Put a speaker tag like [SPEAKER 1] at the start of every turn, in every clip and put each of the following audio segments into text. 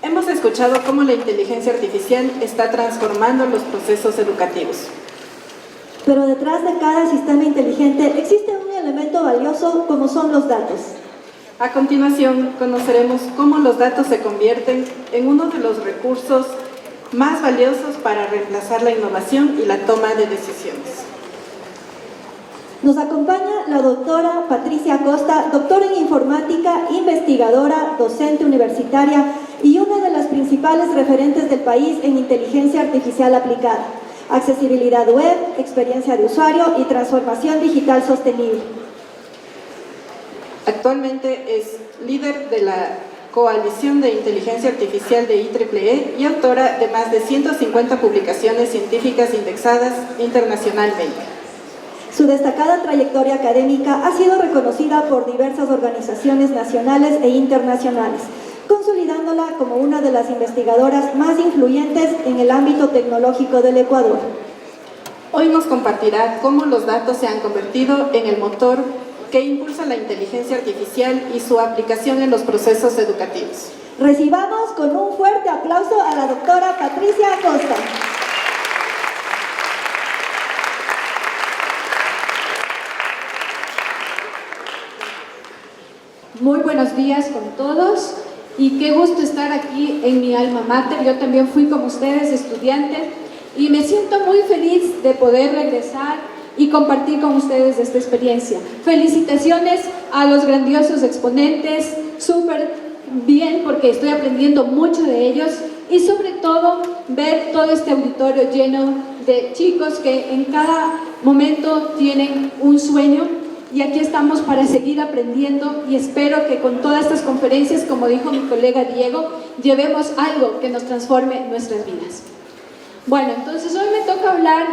[SPEAKER 1] Hemos escuchado cómo la inteligencia artificial está transformando los procesos educativos.
[SPEAKER 2] Pero detrás de cada sistema inteligente existe un elemento valioso como son los datos.
[SPEAKER 1] A continuación, conoceremos cómo los datos se convierten en uno de los recursos más valiosos para reemplazar la innovación y la toma de decisiones.
[SPEAKER 2] Nos acompaña la doctora Patricia Costa, doctora en informática, investigadora, docente universitaria y una de las principales referentes del país en inteligencia artificial aplicada, accesibilidad web, experiencia de usuario y transformación digital sostenible.
[SPEAKER 1] Actualmente es líder de la Coalición de Inteligencia Artificial de IEEE y autora de más de 150 publicaciones científicas indexadas internacionalmente.
[SPEAKER 2] Su destacada trayectoria académica ha sido reconocida por diversas organizaciones nacionales e internacionales, consolidándola como una de las investigadoras más influyentes en el ámbito tecnológico del Ecuador.
[SPEAKER 1] Hoy nos compartirá cómo los datos se han convertido en el motor que impulsa la inteligencia artificial y su aplicación en los procesos educativos.
[SPEAKER 2] Recibamos con un fuerte aplauso a la doctora Patricia Costa.
[SPEAKER 3] Muy buenos días con todos y qué gusto estar aquí en mi alma mater. Yo también fui como ustedes estudiante y me siento muy feliz de poder regresar y compartir con ustedes esta experiencia. Felicitaciones a los grandiosos exponentes, súper bien porque estoy aprendiendo mucho de ellos y sobre todo ver todo este auditorio lleno de chicos que en cada momento tienen un sueño. Y aquí estamos para seguir aprendiendo y espero que con todas estas conferencias, como dijo mi colega Diego, llevemos algo que nos transforme nuestras vidas. Bueno, entonces hoy me toca hablar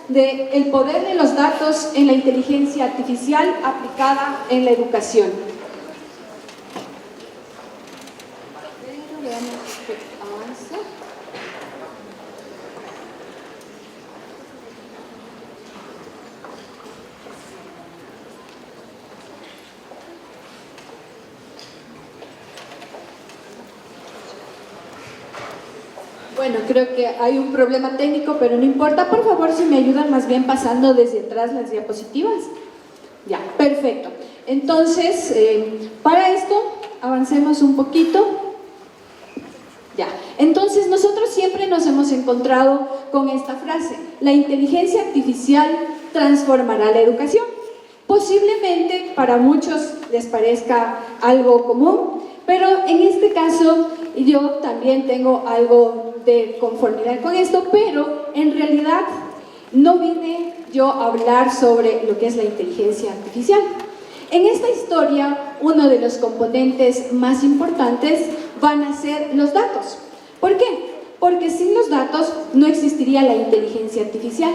[SPEAKER 3] del poder de los datos en la inteligencia artificial aplicada en la educación. Veamos qué avanza. Bueno, creo que hay un problema técnico, pero no importa. Por favor, si me ayudan más bien pasando desde atrás las diapositivas. Ya, perfecto. Entonces, para esto, avancemos un poquito. Ya, entonces nosotros siempre nos hemos encontrado con esta frase: la inteligencia artificial transformará la educación. Posiblemente para muchos les parezca algo común, pero en este caso yo también tengo algo de conformidad con esto, pero en realidad no vine yo a hablar sobre lo que es la inteligencia artificial. En esta historia, uno de los componentes más importantes van a ser los datos. ¿Por qué? Porque sin los datos no existiría la inteligencia artificial.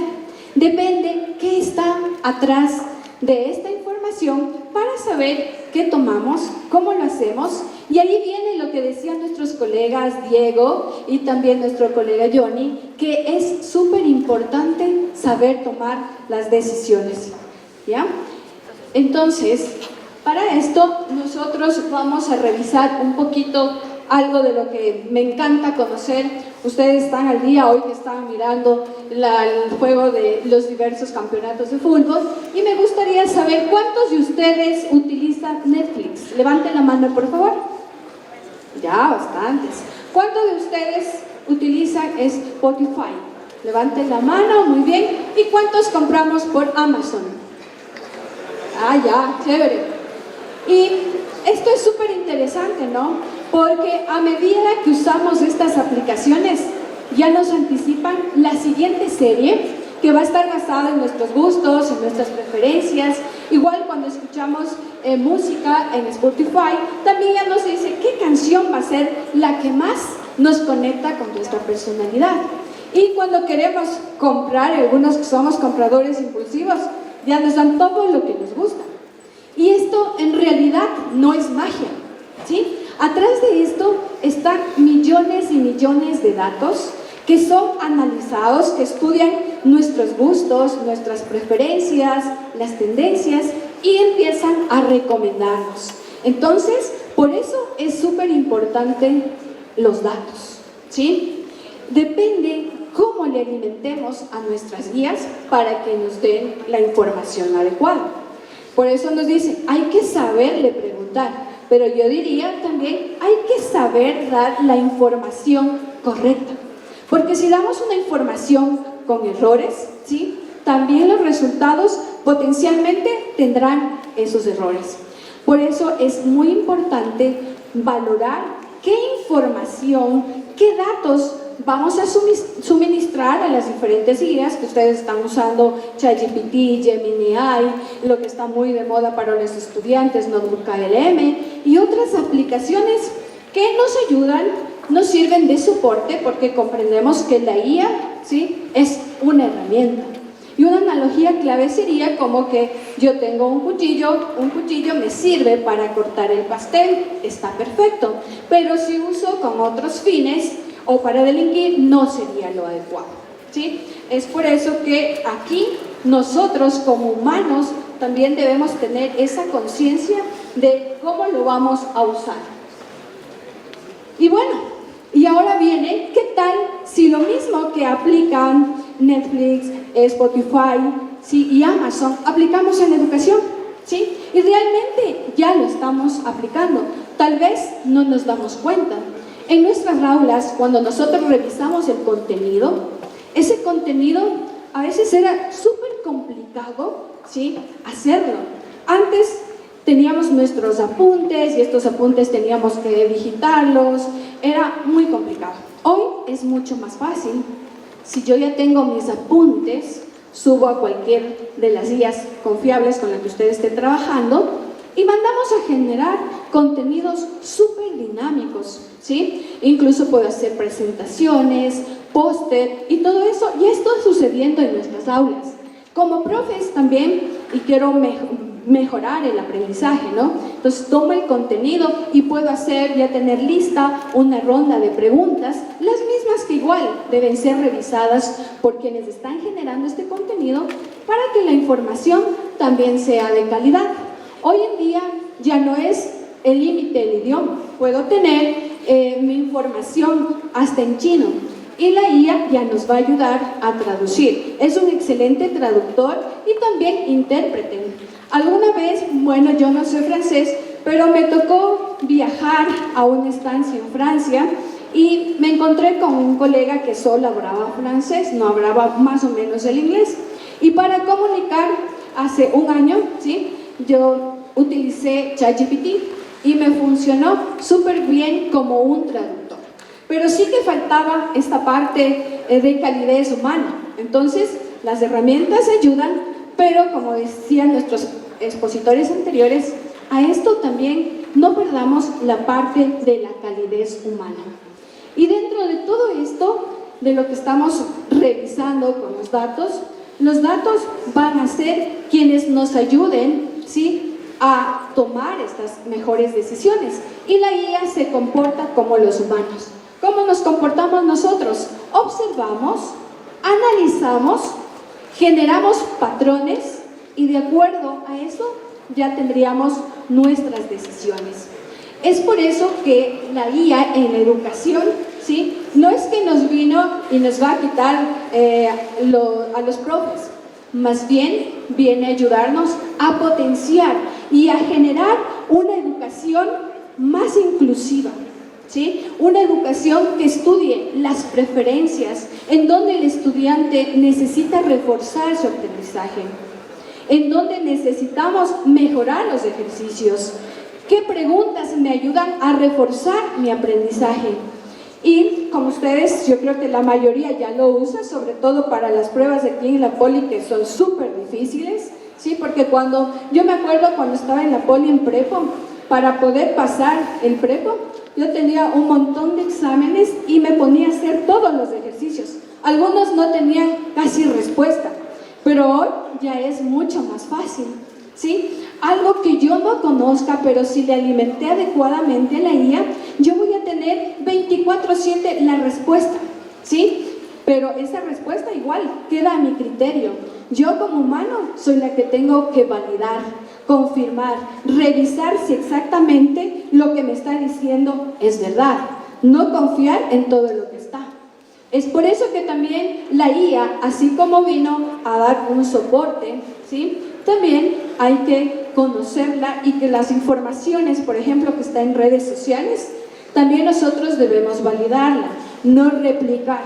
[SPEAKER 3] Depende qué está atrás de esta información para saber qué tomamos, cómo lo hacemos, y ahí viene lo que decían nuestros colegas Diego y también nuestro colega Johnny, que es súper importante saber tomar las decisiones, ¿ya? Entonces, para esto nosotros vamos a revisar un poquito algo de lo que me encanta conocer. Ustedes están al día hoy que estaban mirando el juego de los diversos campeonatos de fútbol y me gustaría saber cuántos de ustedes utilizan Netflix. Levanten la mano, por favor. Ya, bastantes. ¿Cuántos de ustedes utilizan Spotify? Levanten la mano, muy bien. ¿Y cuántos compramos por Amazon? Ah, ya, chévere. Y esto es súper interesante, ¿no? Porque a medida que usamos estas aplicaciones, ya nos anticipan la siguiente serie que va a estar basada en nuestros gustos, en nuestras preferencias. Igual cuando escuchamos música en Spotify, también ya nos dice qué canción va a ser la que más nos conecta con nuestra personalidad. Y cuando queremos comprar, algunos que somos compradores impulsivos, ya nos dan todo lo que nos gusta. Y esto en realidad no es magia, ¿sí? Atrás de esto están millones y millones de datos que son analizados, que estudian nuestros gustos, nuestras preferencias, las tendencias y empiezan a recomendarnos. Entonces, por eso es súper importante los datos, ¿sí? Depende cómo le alimentemos a nuestras guías para que nos den la información adecuada. Por eso nos dicen, hay que saberle preguntar, pero yo diría también, hay que saber dar la información correcta. Porque si damos una información con errores, ¿sí?, también los resultados potencialmente tendrán esos errores. Por eso es muy importante valorar qué información, qué datos vamos a suministrar a las diferentes guías que ustedes están usando, ChatGPT, Gemini AI, lo que está muy de moda para los estudiantes, Notebook LM y otras aplicaciones que nos ayudan, nos sirven de soporte porque comprendemos que la IA, ¿sí?, es una herramienta. Y una analogía clave sería como que yo tengo un cuchillo me sirve para cortar el pastel, está perfecto, pero si uso con otros fines o para delinquir no sería lo adecuado, ¿sí? Es por eso que aquí nosotros como humanos también debemos tener esa conciencia de cómo lo vamos a usar. Y bueno, y ahora viene, ¿qué tal si lo mismo que aplican Netflix, Spotify, ¿sí?, y Amazon, aplicamos en la educación? ¿Sí? Y realmente ya lo estamos aplicando. Tal vez no nos damos cuenta. En nuestras aulas, cuando nosotros revisamos el contenido, ese contenido a veces era súper complicado, ¿sí?, hacerlo. Antes teníamos nuestros apuntes y estos apuntes teníamos que digitarlos, era muy complicado. Hoy es mucho más fácil. Si yo ya tengo mis apuntes, subo a cualquier de las guías confiables con las que ustedes estén trabajando y mandamos a generar contenidos súper dinámicos, ¿sí? Incluso puedo hacer presentaciones, póster y todo eso, y esto sucediendo en nuestras aulas. Como profes también, y quiero mejorar el aprendizaje, ¿no? Entonces tomo el contenido y puedo hacer, ya tener lista una ronda de preguntas, las mismas que igual deben ser revisadas por quienes están generando este contenido para que la información también sea de calidad. Hoy en día ya no es el límite del idioma, puedo tener mi información hasta en chino y la IA ya nos va a ayudar a traducir. Es un excelente traductor y también intérprete. Alguna vez, bueno, yo no soy francés, pero me tocó viajar a una estancia en Francia y me encontré con un colega que solo hablaba francés, no hablaba más o menos el inglés. Y para comunicar, hace un año, ¿sí?, yo utilicé ChatGPT y me funcionó súper bien como un traductor. Pero sí que faltaba esta parte de calidez humana. Entonces, las herramientas ayudan, pero como decían nuestros expositores anteriores, a esto también no perdamos la parte de la calidez humana. Y dentro de todo esto, de lo que estamos revisando con los datos van a ser quienes nos ayuden, ¿sí?, a tomar estas mejores decisiones. Y la IA se comporta como los humanos. ¿Cómo nos comportamos nosotros? Observamos, analizamos, generamos patrones y de acuerdo a eso ya tendríamos nuestras decisiones. Es por eso que la guía en la educación, ¿sí?, no es que nos vino y nos va a quitar a los profes, más bien viene a ayudarnos a potenciar y a generar una educación más inclusiva, ¿sí?, una educación que estudie las preferencias, en donde el estudiante necesita reforzar su aprendizaje, en donde necesitamos mejorar los ejercicios, qué preguntas me ayudan a reforzar mi aprendizaje. Y como ustedes, yo creo que la mayoría ya lo usa, sobre todo para las pruebas de aquí en la Poli, que son súper difíciles, ¿sí? Porque yo me acuerdo cuando estaba en la Poli en prepo, para poder pasar el prepo, yo tenía un montón de exámenes y me ponía a hacer todos los ejercicios. Algunos no tenían casi respuesta, pero hoy ya es mucho más fácil, ¿sí? Algo que yo no conozca, pero si le alimenté adecuadamente a la IA, yo voy a tener 24/7 la respuesta, ¿sí? Pero esa respuesta igual queda a mi criterio. Yo como humano soy la que tengo que validar, confirmar, revisar si exactamente lo que me está diciendo es verdad. no confiar en todo lo que está. Es por eso que también la IA, así como vino a dar un soporte, ¿sí?, también hay que conocerla y que las informaciones, por ejemplo, que está en redes sociales, también nosotros debemos validarla, no replicar,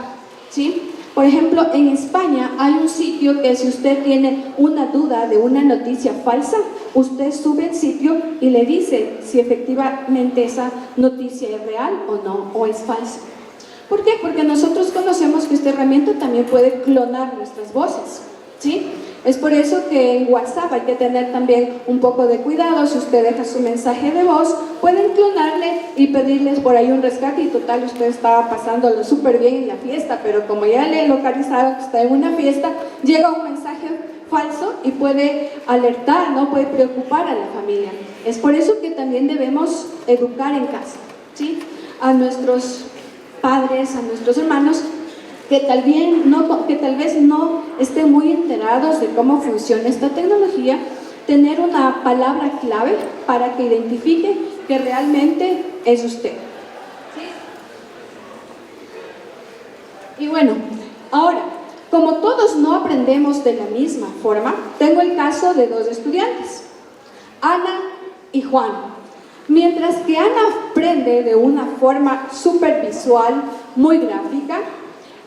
[SPEAKER 3] ¿sí? Por ejemplo, en España hay un sitio que si usted tiene una duda de una noticia falsa, usted sube al sitio y le dice si efectivamente esa noticia es real o no, o es falsa. ¿Por qué? Porque nosotros conocemos que esta herramienta también puede clonar nuestras voces, ¿sí? Es por eso que en WhatsApp hay que tener también un poco de cuidado. Si usted deja su mensaje de voz, pueden clonarle y pedirles por ahí un rescate, y total, usted estaba pasándolo súper bien en la fiesta, pero como ya le localizaron que está en una fiesta, llega un mensaje falso y puede alertar, ¿no?, puede preocupar a la familia. Es por eso que también debemos educar en casa, ¿sí?, a nuestros padres, a nuestros hermanos, que tal vez no estén muy enterados de cómo funciona esta tecnología, tener una palabra clave para que identifique que realmente es usted, ¿sí? Y bueno, ahora, como todos no aprendemos de la misma forma, tengo el caso de dos estudiantes, Ana y Juan. Mientras que Ana aprende de una forma súper visual, muy gráfica,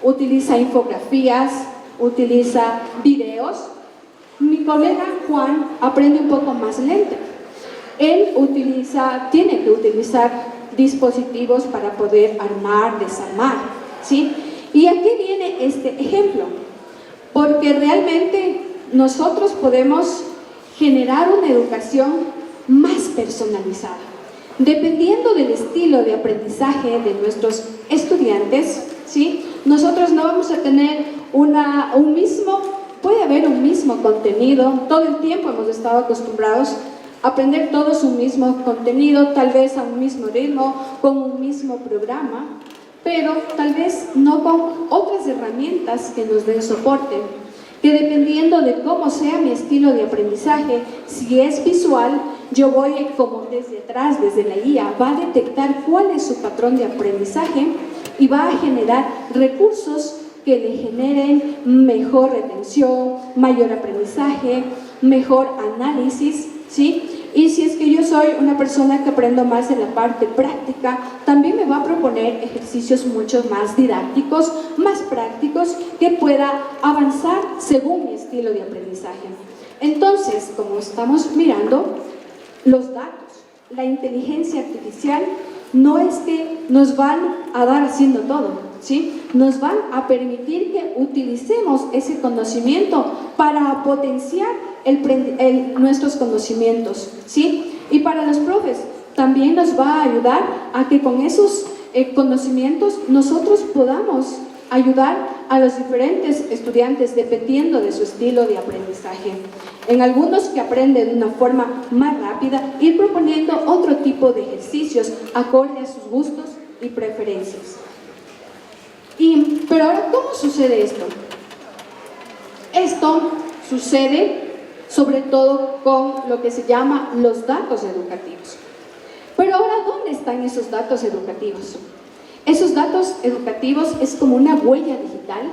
[SPEAKER 3] utiliza infografías, utiliza videos, mi colega Juan aprende un poco más lento. Él tiene que utilizar dispositivos para poder armar, desarmar, ¿sí? ¿Y aquí viene este ejemplo? Porque realmente nosotros podemos generar una educación más personalizada. Dependiendo del estilo de aprendizaje de nuestros estudiantes, ¿sí?, nosotros no vamos a tener puede haber un mismo contenido. Todo el tiempo hemos estado acostumbrados a aprender todos un mismo contenido, tal vez a un mismo ritmo, con un mismo programa, pero tal vez no con otras herramientas que nos den soporte, que dependiendo de cómo sea mi estilo de aprendizaje, si es visual, yo voy como desde atrás, desde la guía, va a detectar cuál es su patrón de aprendizaje y va a generar recursos que le generen mejor retención, mayor aprendizaje, mejor análisis, ¿sí? Y si es que yo soy una persona que aprendo más en la parte práctica, también me va a proponer ejercicios mucho más didácticos, más prácticos, que pueda avanzar según mi estilo de aprendizaje. Entonces, como estamos mirando, los datos, la inteligencia artificial, no es que nos van a dar haciendo todo, ¿sí? Nos van a permitir que utilicemos ese conocimiento para potenciar nuestros conocimientos, ¿sí? Y para los profes también nos va a ayudar a que con esos conocimientos nosotros podamos ayudar a los diferentes estudiantes dependiendo de su estilo de aprendizaje. En algunos que aprenden de una forma más rápida, ir proponiendo otro tipo de ejercicios acorde a sus gustos y preferencias. Pero ahora, ¿cómo sucede esto? Esto sucede sobre todo con lo que se llama los datos educativos. Pero ahora, ¿dónde están esos datos educativos? Esos datos educativos es como una huella digital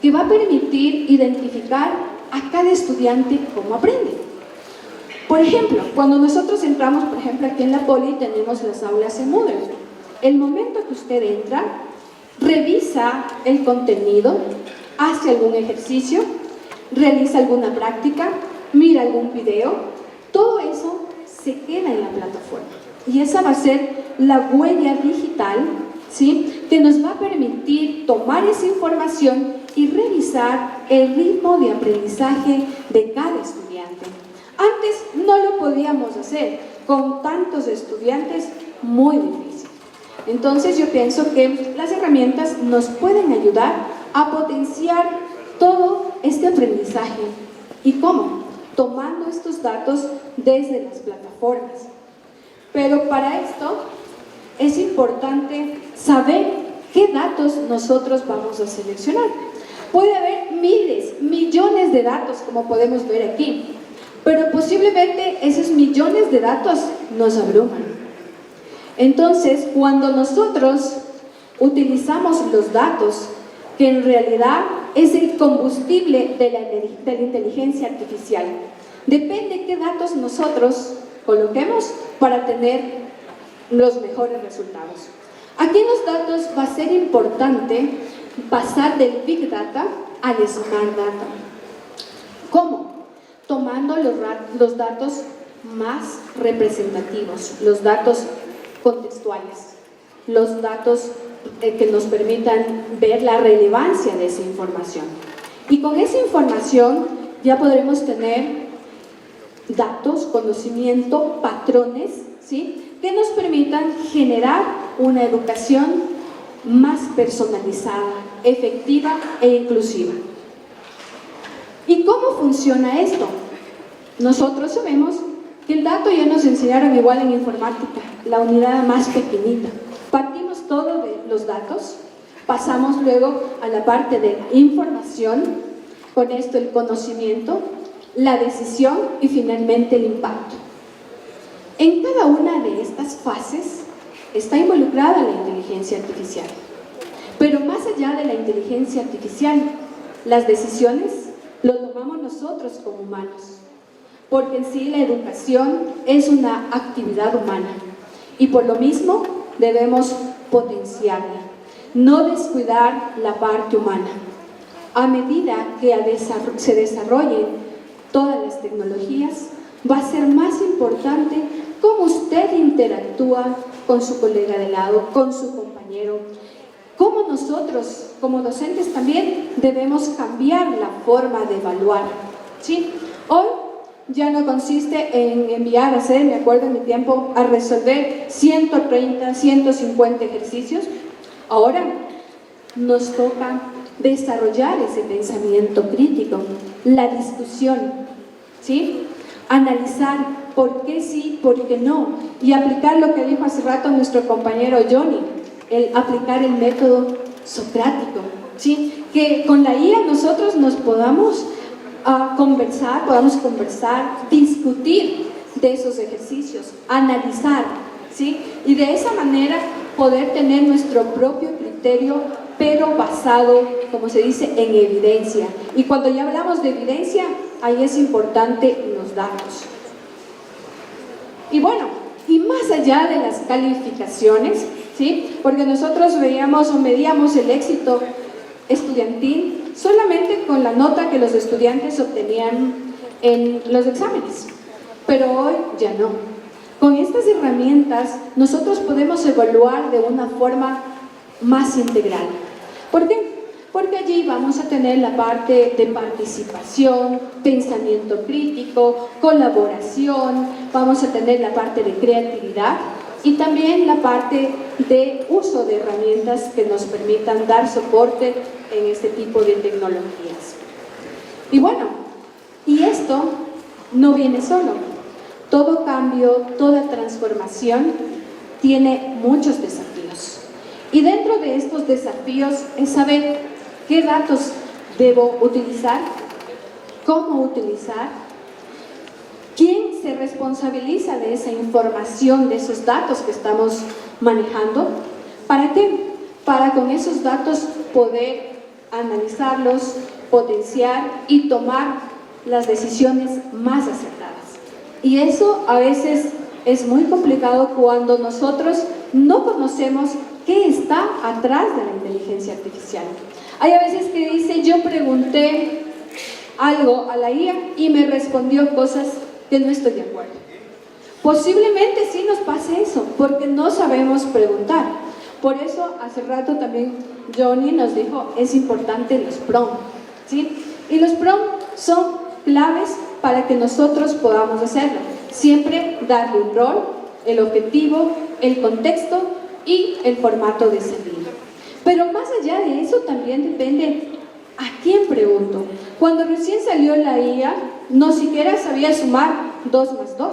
[SPEAKER 3] que va a permitir identificar a cada estudiante cómo aprende. Por ejemplo, cuando nosotros entramos, por ejemplo, aquí en la Poli tenemos las aulas en Moodle. El momento que usted entra, revisa el contenido, hace algún ejercicio, realiza alguna práctica, mira algún video, todo eso se queda en la plataforma. Y esa va a ser la huella digital, ¿sí?, que nos va a permitir tomar esa información y revisar el ritmo de aprendizaje de cada estudiante. Antes no lo podíamos hacer, con tantos estudiantes, muy difícil. Entonces yo pienso que las herramientas nos pueden ayudar a potenciar todo este aprendizaje. ¿Y cómo? Tomando estos datos desde las plataformas. Pero para esto es importante saber qué datos nosotros vamos a seleccionar. Puede haber miles, millones de datos, como podemos ver aquí, pero posiblemente esos millones de datos nos abruman. Entonces, cuando nosotros utilizamos los datos, que en realidad es el combustible de la inteligencia artificial. Depende qué datos nosotros coloquemos para tener los mejores resultados. Aquí en los datos va a ser importante pasar del Big Data al Smart Data. ¿Cómo? Tomando los datos más representativos, los datos contextuales, los datos que nos permitan ver la relevancia de esa información. Y con esa información ya podremos tener datos, conocimiento, patrones, ¿sí?, que nos permitan generar una educación más personalizada, efectiva e inclusiva. ¿Y cómo funciona esto? Nosotros sabemos que el dato ya nos enseñaron igual en informática, la unidad más pequeñita. Partimos todo de los datos, pasamos luego a la parte de la información, con esto el conocimiento, la decisión y finalmente el impacto. En cada una de estas fases está involucrada la inteligencia artificial. Pero más allá de la inteligencia artificial, las decisiones lo tomamos nosotros como humanos, porque en sí la educación es una actividad humana y por lo mismo debemos potenciarla, no descuidar la parte humana. A medida que se desarrollen todas las tecnologías, va a ser más importante cómo usted interactúa con su colega de lado, con su compañero, cómo nosotros, como docentes también, debemos cambiar la forma de evaluar, ¿sí? Hoy ya no consiste en enviar a hacer, me acuerdo en mi tiempo, a resolver 130, 150 ejercicios. Ahora nos toca desarrollar ese pensamiento crítico, la discusión, ¿sí? Analizar por qué sí, por qué no, y aplicar lo que dijo hace rato nuestro compañero Johnny, el aplicar el método socrático, ¿sí? Que con la IA nosotros nos podamos conversar, discutir de esos ejercicios, analizar, ¿sí? Y de esa manera poder tener nuestro propio criterio, pero basado, como se dice, en evidencia. Y cuando ya hablamos de evidencia, ahí es importante los datos. Y bueno, y más allá de las calificaciones, ¿sí? Porque nosotros veíamos o medíamos el éxito estudiantil solamente con la nota que los estudiantes obtenían en los exámenes, pero hoy ya no. Con estas herramientas nosotros podemos evaluar de una forma más integral. ¿Por qué? Porque allí vamos a tener la parte de participación, pensamiento crítico, colaboración, vamos a tener la parte de creatividad y también la parte de uso de herramientas que nos permitan dar soporte en este tipo de tecnologías. Y bueno, y esto no viene solo. Todo cambio, toda transformación tiene muchos desafíos. Y dentro de estos desafíos es saber qué datos debo utilizar, cómo utilizar, quién se responsabiliza de esa información, de esos datos que estamos manejando. ¿Para qué? Para con esos datos poder analizarlos, potenciar y tomar las decisiones más acertadas. Y eso a veces es muy complicado cuando nosotros no conocemos qué está atrás de la inteligencia artificial. Hay a veces que dice, yo pregunté algo a la IA y me respondió cosas que no estoy de acuerdo. Posiblemente sí nos pase eso, porque no sabemos preguntar. Por eso hace rato también Johnny nos dijo, es importante los prompts, ¿sí? Y los prompts son claves para que nosotros podamos hacerlo. Siempre darle un rol, el objetivo, el contexto y el formato de salida. Pero más allá de eso también depende a quién pregunto. Cuando recién salió la IA, no siquiera sabía sumar 2 más 2,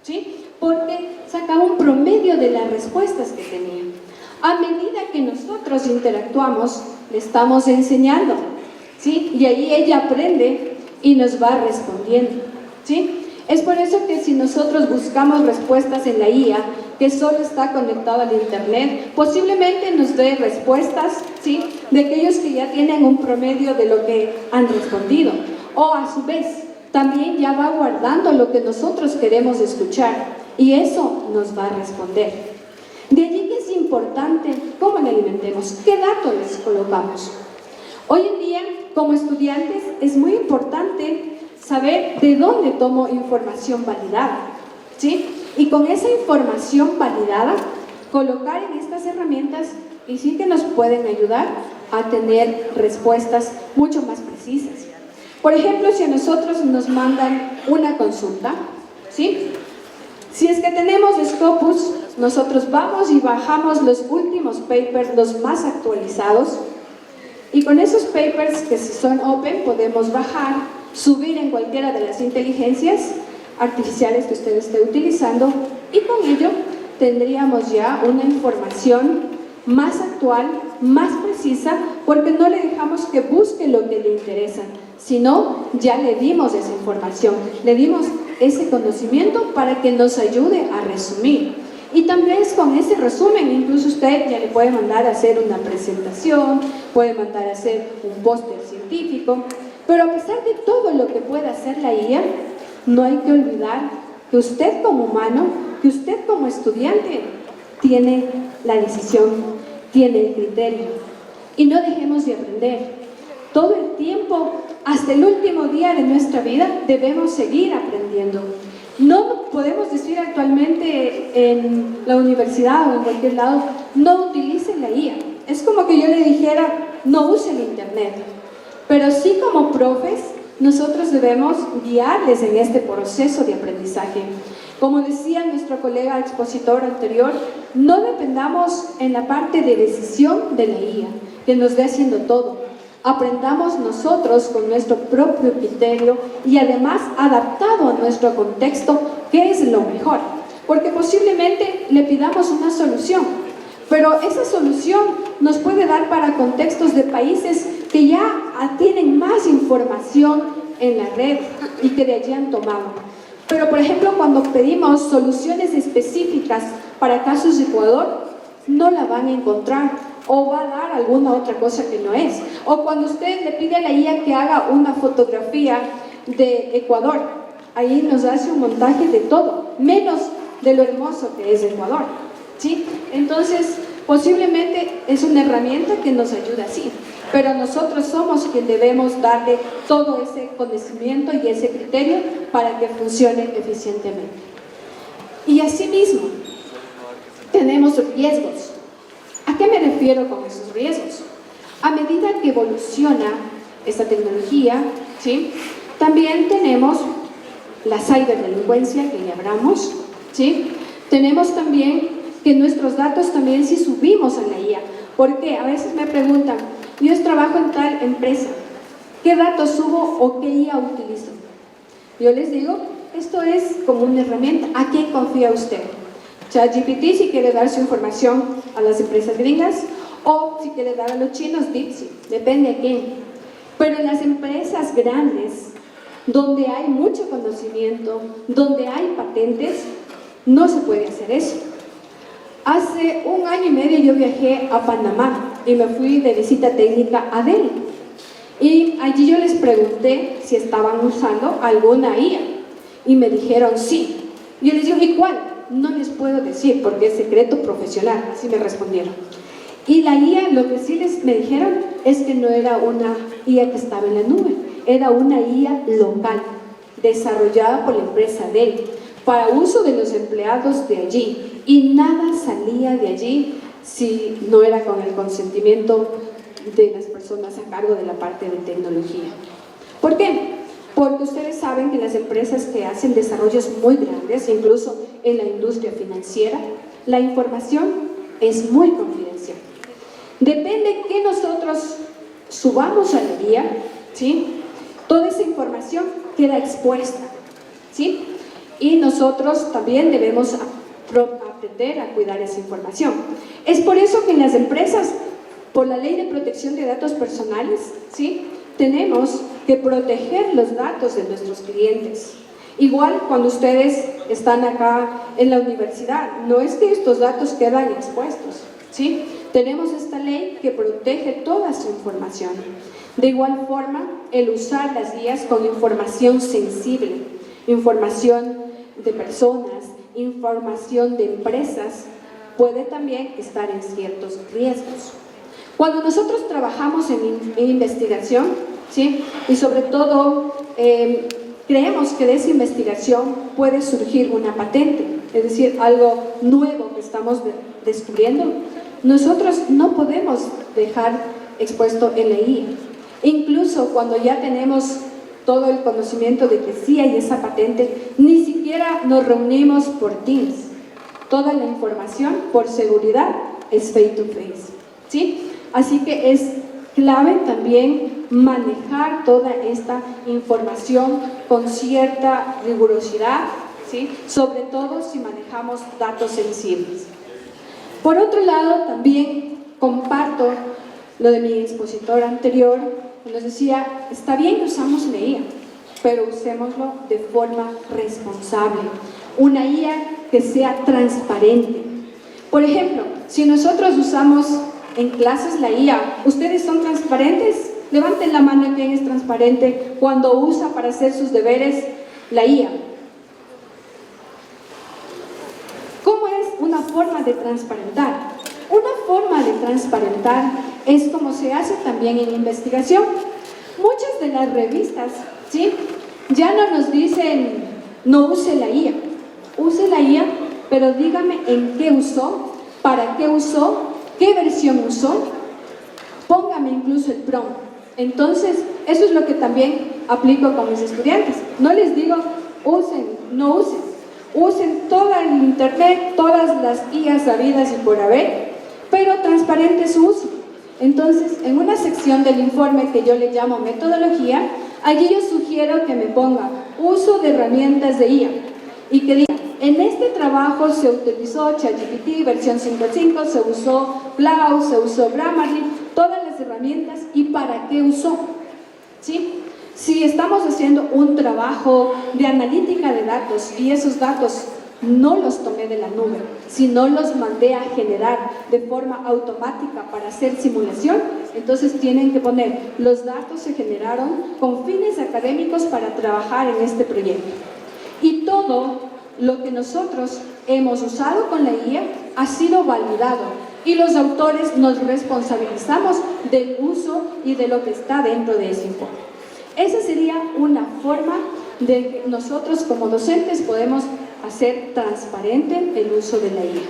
[SPEAKER 3] ¿sí? Porque sacaba un promedio de las respuestas que tenía. A medida que nosotros interactuamos, le estamos enseñando, ¿sí? Y ahí ella aprende y nos va respondiendo, ¿sí? Es por eso que si nosotros buscamos respuestas en la IA, que solo está conectada al internet, posiblemente nos dé respuestas, ¿sí?, de aquellos que ya tienen un promedio de lo que han respondido, o a su vez también ya va guardando lo que nosotros queremos escuchar y eso nos va a responder. De allí que es importante cómo le alimentemos, qué datos les colocamos. Hoy en día, como estudiantes, es muy importante saber de dónde tomo información validada, ¿sí? Y con esa información validada, colocar en estas herramientas y sí que nos pueden ayudar a tener respuestas mucho más precisas. Por ejemplo, si a nosotros nos mandan una consulta, ¿sí?, si es que tenemos Scopus, nosotros vamos y bajamos los últimos papers, los más actualizados, y con esos papers que si son open podemos bajar, subir en cualquiera de las inteligencias artificiales que usted esté utilizando y con ello tendríamos ya una información más actual, más precisa, porque no le dejamos que busque lo que le interesa, sino ya le dimos esa información, le dimos ese conocimiento para que nos ayude a resumir. Y también con ese resumen, incluso usted ya le puede mandar a hacer una presentación, puede mandar a hacer un póster científico, pero a pesar de todo lo que puede hacer la IA, no hay que olvidar que usted como humano, que usted como estudiante, tiene la decisión, tiene el criterio. Y no dejemos de aprender. Todo el tiempo, hasta el último día de nuestra vida, debemos seguir aprendiendo. No podemos decir actualmente en la universidad o en cualquier lado, no utilicen la IA. Es como que yo le dijera, no usen internet. Pero sí como profes, nosotros debemos guiarles en este proceso de aprendizaje. Como decía nuestro colega expositor anterior, no dependamos en la parte de decisión de la IA, que nos dé haciendo todo. Aprendamos nosotros con nuestro propio criterio y además adaptado a nuestro contexto, qué es lo mejor. Porque posiblemente le pidamos una solución, pero esa solución nos puede dar para contextos de países que ya tienen más información en la red y que de allí han tomado. Pero por ejemplo, cuando pedimos soluciones específicas para casos de Ecuador, no la van a encontrar o va a dar alguna otra cosa que no es. O cuando usted le pide a la IA que haga una fotografía de Ecuador, ahí nos hace un montaje de todo, menos de lo hermoso que es Ecuador, ¿sí? Entonces, posiblemente es una herramienta que nos ayuda así, pero nosotros somos quien debemos darle todo ese conocimiento y ese criterio para que funcione eficientemente. Y asimismo, tenemos riesgos. ¿A qué me refiero con esos riesgos? A medida que evoluciona esta tecnología, ¿sí?, también tenemos la ciberdelincuencia que ya hablamos, ¿sí? Tenemos también que nuestros datos también si subimos a la IA. ¿Por qué? A veces me preguntan, yo trabajo en tal empresa, ¿qué datos subo o qué IA utilizo? Yo les digo, esto es como una herramienta. ¿A qué confía usted? ChatGPT si quiere dar su información a las empresas gringas, o si quiere dar a los chinos, DeepSeek, depende a quién. Pero en las empresas grandes, donde hay mucho conocimiento, donde hay patentes, no se puede hacer eso. Hace 1 año y medio yo viajé a Panamá y me fui de visita técnica a Delhi. Y allí yo les pregunté si estaban usando alguna IA y me dijeron sí. Yo les digo, ¿y cuál? No les puedo decir porque es secreto profesional, así me respondieron. Y la IA, lo que sí me dijeron es que no era una IA que estaba en la nube, era una IA local, desarrollada por la empresa Dell, para uso de los empleados de allí, y nada salía de allí si no era con el consentimiento de las personas a cargo de la parte de tecnología. ¿Por qué? Porque ustedes saben que las empresas que hacen desarrollos muy grandes, incluso en la industria financiera, la información es muy confidencial. Depende que nosotros subamos a la guía, ¿sí?, toda esa información queda expuesta, ¿sí? Y nosotros también debemos aprender a cuidar esa información. Es por eso que en las empresas, por la Ley de Protección de Datos Personales, ¿sí?, tenemos que proteger los datos de nuestros clientes. Igual cuando ustedes están acá en la universidad, no es que estos datos quedan expuestos, ¿sí? Tenemos esta ley que protege toda su información. De igual forma, el usar las guías con información sensible, información de personas, información de empresas, puede también estar en ciertos riesgos. Cuando nosotros trabajamos en investigación, ¿sí? Y sobre todo creemos que de esa investigación puede surgir una patente, es decir, algo nuevo que estamos descubriendo, nosotros no podemos dejar expuesto el IA. Incluso cuando ya tenemos todo el conocimiento de que sí hay esa patente, ni siquiera nos reunimos por Teams. Toda la información, por seguridad, es face to face, ¿sí? Así que es clave también manejar toda esta información con cierta rigurosidad, ¿sí? Sobre todo si manejamos datos sensibles. Por otro lado, también comparto lo de mi expositor anterior, que nos decía, está bien que usamos la IA, pero usémoslo de forma responsable. Una IA que sea transparente. Por ejemplo, si nosotros usamos en clases la IA, ¿ustedes son transparentes? Levanten la mano quien es transparente cuando usa para hacer sus deberes la IA. ¿Cómo es una forma de transparentar? Una forma de transparentar es como se hace también en investigación. Muchas de las revistas, ¿sí? Ya no nos dicen, no use la IA. Use la IA, pero dígame en qué usó, para qué usó, qué versión usó. Póngame incluso el prompt. Entonces, eso es lo que también aplico con mis estudiantes. No les digo, usen, no usen. Usen todo el internet, todas las IAs habidas y por haber, pero transparente su uso. Entonces, en una sección del informe que yo le llamo metodología, allí yo sugiero que me ponga uso de herramientas de IA y que diga, en este trabajo se utilizó ChatGPT versión 5.5, se usó Cloud, se usó Grammarly, todas las herramientas y para qué usó, ¿sí? Si estamos haciendo un trabajo de analítica de datos y esos datos no los tomé de la nube, sino los mandé a generar de forma automática para hacer simulación, entonces tienen que poner, los datos se generaron con fines académicos para trabajar en este proyecto. Y todo lo que nosotros hemos usado con la IA ha sido validado y los autores nos responsabilizamos del uso y de lo que está dentro de ese informe. Esa sería una forma de que nosotros como docentes podemos hacer transparente el uso de la IA.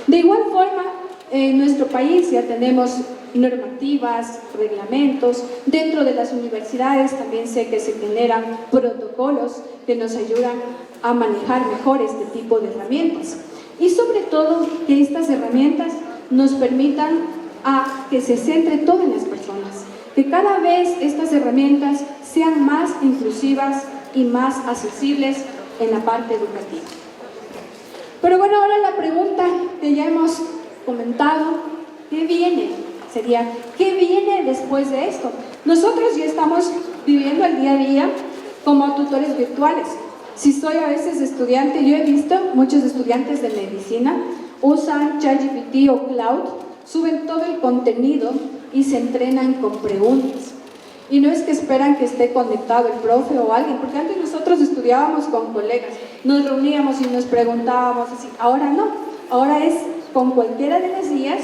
[SPEAKER 3] De igual forma, en nuestro país ya tenemos normativas, reglamentos, dentro de las universidades también sé que se generan protocolos que nos ayudan a manejar mejor este tipo de herramientas. Y sobre todo que estas herramientas nos permitan a que se centre todo en las personas, que cada vez estas herramientas sean más inclusivas y más accesibles en la parte educativa. Pero bueno, ahora la pregunta que ya hemos comentado, ¿qué viene? Sería, ¿qué viene después de esto? Nosotros ya estamos viviendo el día a día como tutores virtuales. Si soy a veces estudiante, yo he visto muchos estudiantes de medicina usan ChatGPT o Cloud, suben todo el contenido y se entrenan con preguntas. Y no es que esperan que esté conectado el profe o alguien, porque antes nosotros estudiábamos con colegas, nos reuníamos y nos preguntábamos así. Ahora no, ahora es con cualquiera de las guías,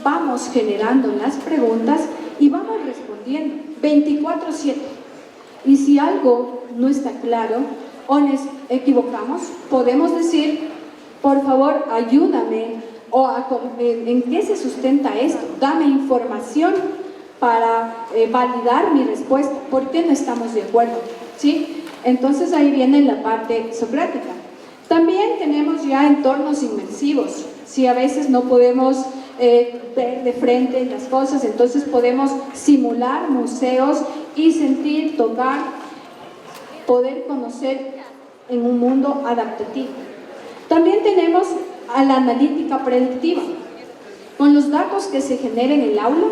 [SPEAKER 3] vamos generando las preguntas y vamos respondiendo 24/7. Y si algo no está claro o nos equivocamos, podemos decir, por favor, ayúdame, o en qué se sustenta esto, dame información para validar mi respuesta, ¿por qué no estamos de acuerdo? ¿Sí? Entonces ahí viene la parte socrática. También tenemos ya entornos inmersivos, si a veces no podemos ver de frente las cosas, entonces podemos simular museos y sentir, tocar, poder conocer en un mundo adaptativo. También tenemos a la analítica predictiva. Con los datos que se generen en el aula,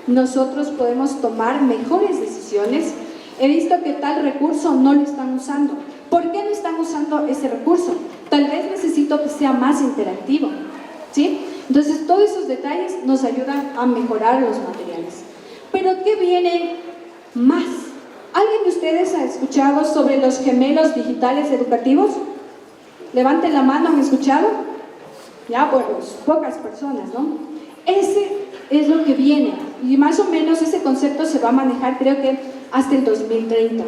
[SPEAKER 3] nosotros podemos tomar mejores decisiones. He visto que tal recurso no lo están usando, ¿Por qué no están usando ese recurso? Tal vez necesito que sea más interactivo, ¿sí? Entonces, todos esos detalles nos ayudan a mejorar los materiales. Pero, ¿qué viene más? ¿Alguien de ustedes ha escuchado sobre los gemelos digitales educativos? Levanten la mano, ¿han escuchado? Ya, bueno, pocas personas, ¿no? Ese es lo que viene, y más o menos ese concepto se va a manejar, creo que hasta el 2030.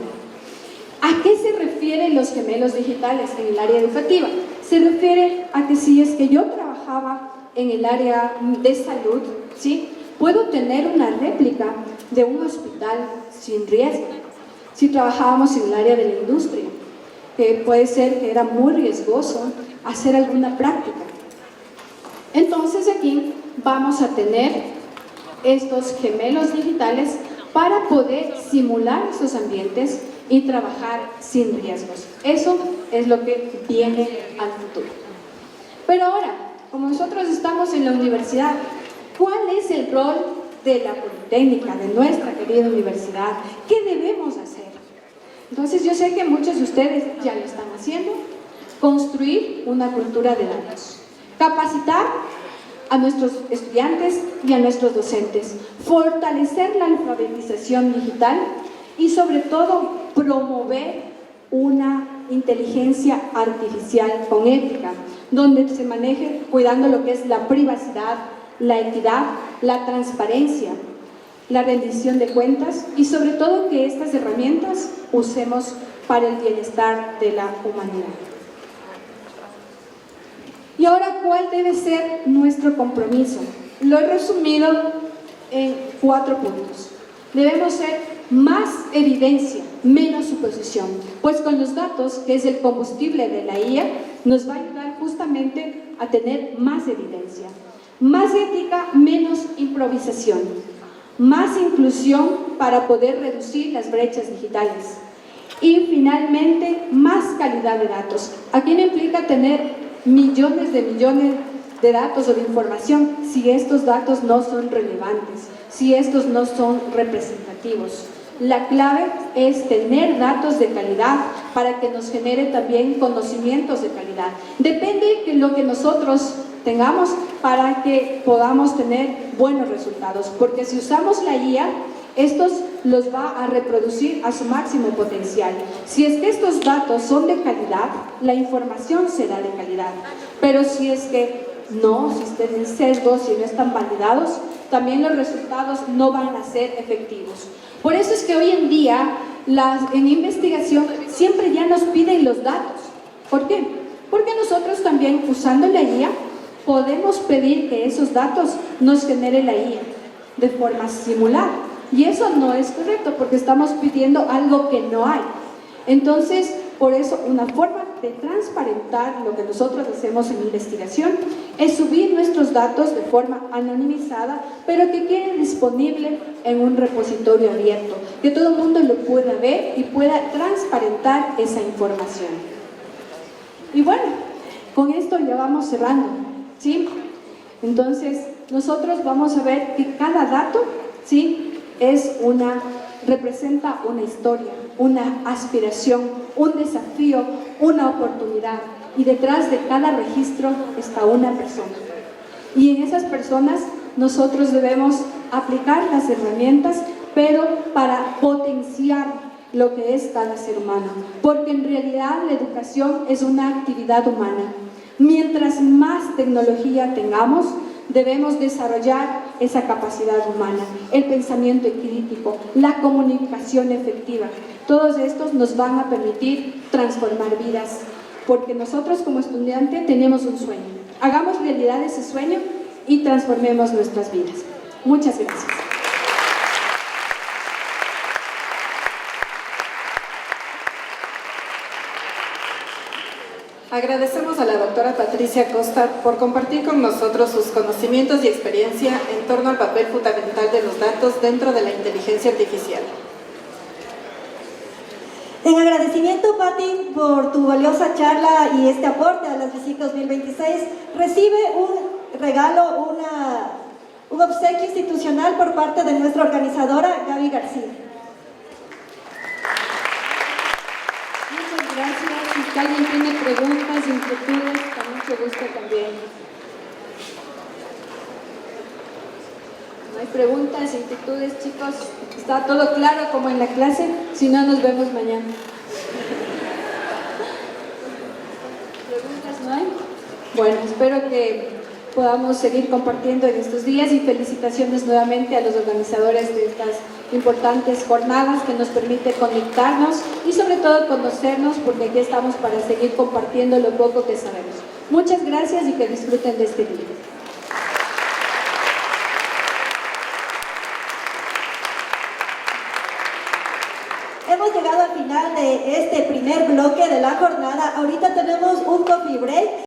[SPEAKER 3] ¿A qué se refieren los gemelos digitales en el área educativa? Se refiere a que si es que yo trabajaba en el área de salud, ¿sí?, puedo tener una réplica de un hospital sin riesgo. Si trabajábamos en el área de la industria, que puede ser que era muy riesgoso hacer alguna práctica. Entonces aquí vamos a tener estos gemelos digitales para poder simular esos ambientes y trabajar sin riesgos. Eso es lo que viene al futuro. Pero ahora, como nosotros estamos en la universidad, ¿cuál es el rol de la Politécnica, de nuestra querida universidad? ¿Qué debemos hacer? Entonces yo sé que muchos de ustedes ya lo están haciendo. Construir una cultura de datos. Capacitar a nuestros estudiantes y a nuestros docentes. Fortalecer la alfabetización digital y sobre todo promover una inteligencia artificial con ética, donde se maneje cuidando lo que es la privacidad, la equidad, la transparencia, la rendición de cuentas y sobre todo que estas herramientas usemos para el bienestar de la humanidad. Y ahora, ¿cuál debe ser nuestro compromiso? Lo he resumido en 4 puntos. Debemos ser más evidencia, menos suposición, pues con los datos, que es el combustible de la IA, nos va a ayudar justamente a tener más evidencia. Más ética, menos improvisación. Más inclusión para poder reducir las brechas digitales. Y finalmente, más calidad de datos. Aquí no implica tener millones de datos o de información si estos datos no son relevantes, si estos no son representativos. La clave es tener datos de calidad para que nos genere también conocimientos de calidad. Depende de lo que nosotros tengamos para que podamos tener buenos resultados, porque si usamos la IA, estos los va a reproducir a su máximo potencial. Si es que estos datos son de calidad, la información será de calidad. Pero si es que no, si tienen sesgos, si no están validados, también los resultados no van a ser efectivos. Por eso es que hoy en día, en investigación, siempre ya nos piden los datos. ¿Por qué? Porque nosotros también, usando la IA, podemos pedir que esos datos nos genere la IA de forma similar. Y eso no es correcto porque estamos pidiendo algo que no hay. Entonces, por eso, una forma de transparentar lo que nosotros hacemos en investigación es subir nuestros datos de forma anonimizada, pero que quede disponible en un repositorio abierto, que todo el mundo lo pueda ver y pueda transparentar esa información. Y bueno, con esto ya vamos cerrando, ¿sí? Entonces, nosotros vamos a ver que cada dato, ¿sí?, representa una historia, una aspiración, un desafío, una oportunidad. Y detrás de cada registro está una persona. Y en esas personas nosotros debemos aplicar las herramientas, pero para potenciar lo que es cada ser humano. Porque en realidad la educación es una actividad humana. Mientras más tecnología tengamos, debemos desarrollar esa capacidad humana, el pensamiento crítico, la comunicación efectiva. Todos estos nos van a permitir transformar vidas, porque nosotros como estudiantes tenemos un sueño. Hagamos realidad ese sueño y transformemos nuestras vidas. Muchas gracias.
[SPEAKER 1] Agradecemos a la doctora Patricia Costa por compartir con nosotros sus conocimientos y experiencia en torno al papel fundamental de los datos dentro de la inteligencia artificial.
[SPEAKER 2] En agradecimiento, Pati, por tu valiosa charla y este aporte a las VISIC 2026, recibe un regalo, un obsequio institucional por parte de nuestra organizadora, Gaby García.
[SPEAKER 3] Muchas gracias. Si alguien tiene preguntas, inquietudes, con mucho gusto también. ¿No hay preguntas, inquietudes, chicos? ¿Está todo claro como en la clase? Si no, nos vemos mañana. ¿Preguntas no hay? Bueno, espero que podamos seguir compartiendo en estos días y felicitaciones nuevamente a los organizadores de estas importantes jornadas que nos permite conectarnos y sobre todo conocernos, porque aquí estamos para seguir compartiendo lo poco que sabemos. Muchas gracias y que disfruten de este día.
[SPEAKER 2] Hemos llegado al final de este primer bloque de la jornada. Ahorita tenemos un coffee break.